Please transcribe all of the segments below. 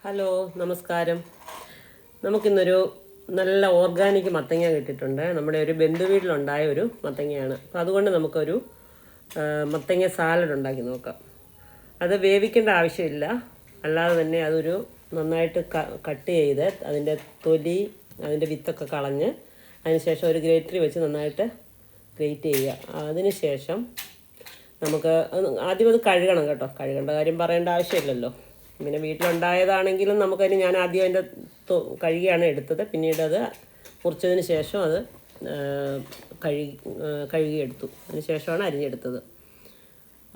Hello, നമസ്കാരം. നമുക്കിന്നൊരു നല്ല ഓർഗാനിക് മത്തങ്ങ കിട്ടിയിട്ടുണ്ട്. നമ്മുടെ ഒരു ബന്ധുവീട്ടിലുണ്ടായ ഒരു മത്തങ്ങയാണ്. അപ്പോൾ അതുകൊണ്ട് നമുക്കൊരു മത്തങ്ങ സാലഡ് ഉണ്ടാക്കി നോക്കാം. അത് വേവിക്കേണ്ട ആവശ്യമില്ല. അല്ലാതെ തന്നെ അതൊരു നന്നായിട്ട് കട്ട് ചെയ്ത് അതിൻ്റെ തൊലി, അതിൻ്റെ വിത്തൊക്കെ കളഞ്ഞ് അതിനുശേഷം ഒരു ഗ്രേറ്ററിൽ വെച്ച് നന്നായിട്ട് ഗ്രേറ്റ് ചെയ്യുക. അതിന് ശേഷം നമുക്ക് ആദ്യം അത് കഴുകണം കേട്ടോ. കഴുകേണ്ട കാര്യം പറയേണ്ട ആവശ്യമില്ലല്ലോ. ഇങ്ങനെ വീട്ടിലുണ്ടായതാണെങ്കിലും നമുക്കതിന് ഞാൻ ആദ്യം അതിൻ്റെ കഴുകിയാണ് എടുത്തത്. പിന്നീട് അത് മുറിച്ചതിന് ശേഷം അത് കഴുകിയെടുത്തു. അതിന് ശേഷമാണ് അരിഞ്ഞെടുത്തത്.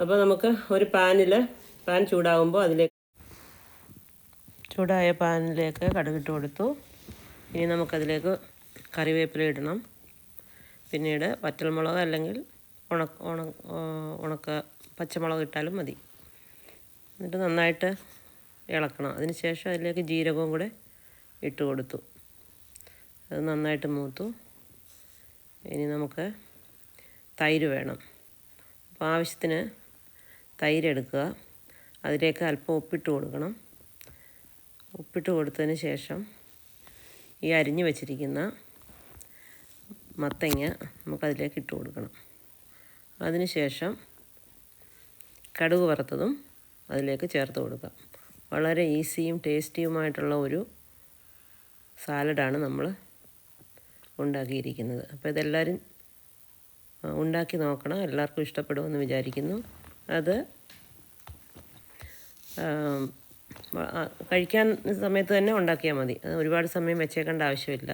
അപ്പോൾ നമുക്ക് ഒരു പാൻ ചൂടാകുമ്പോൾ ചൂടായ പാനിലേക്ക് കടുകിട്ട് കൊടുത്തു. ഇനി നമുക്കതിലേക്ക് കറിവേപ്പില ഇടണം. പിന്നീട് വറ്റൽമുളക് അല്ലെങ്കിൽ ഉണക്ക പച്ചമുളക് ഇട്ടാലും മതി. എന്നിട്ട് നന്നായിട്ട് ഇളക്കണം. അതിന് ശേഷം അതിലേക്ക് ജീരകവും കൂടെ ഇട്ട് കൊടുത്തു. അത് നന്നായിട്ട് മൂത്തു. ഇനി നമുക്ക് തൈര് വേണം. അപ്പോൾ ആവശ്യത്തിന് തൈര് എടുക്കുക. അതിലേക്ക് അല്പം ഉപ്പിട്ട് കൊടുക്കണം. ഉപ്പിട്ട് കൊടുത്തതിന് ശേഷം ഈ അരിഞ്ഞു വച്ചിരിക്കുന്ന മത്തങ്ങ നമുക്കതിലേക്ക് ഇട്ട് കൊടുക്കണം. അതിന് ശേഷം കടുക് വറുത്തതും അതിലേക്ക് ചേർത്ത് കൊടുക്കാം. വളരെ ഈസിയും ടേസ്റ്റിയുമായിട്ടുള്ള ഒരു സാലഡാണ് നമ്മൾ ഉണ്ടാക്കിയിരിക്കുന്നത്. അപ്പോൾ ഇതെല്ലാവരും ഉണ്ടാക്കി നോക്കണം. എല്ലാവർക്കും ഇഷ്ടപ്പെടുമെന്ന് വിചാരിക്കുന്നു. അത് കഴിക്കാൻ സമയത്ത് തന്നെ ഉണ്ടാക്കിയാൽ മതി. ഒരുപാട് സമയം വെച്ചേക്കേണ്ട ആവശ്യമില്ല.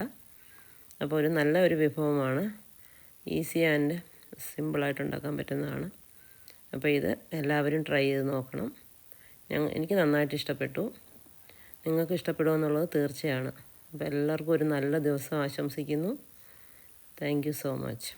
അപ്പോൾ ഒരു നല്ല ഒരു വിഭവമാണ്. ഈസി ആൻഡ് സിമ്പിളായിട്ട് ഉണ്ടാക്കാൻ പറ്റുന്നതാണ്. അപ്പോൾ ഇത് എല്ലാവരും ട്രൈ ചെയ്ത് നോക്കണം. എനിക്ക് നന്നായിട്ട് ഇഷ്ടപ്പെട്ടു. നിങ്ങൾക്ക് ഇഷ്ടപ്പെടുമെന്നുള്ളത് തീർച്ചയാണ്. അപ്പോൾ എല്ലാവർക്കും ഒരു നല്ല ദിവസം ആശംസിക്കുന്നു. Thank you so much.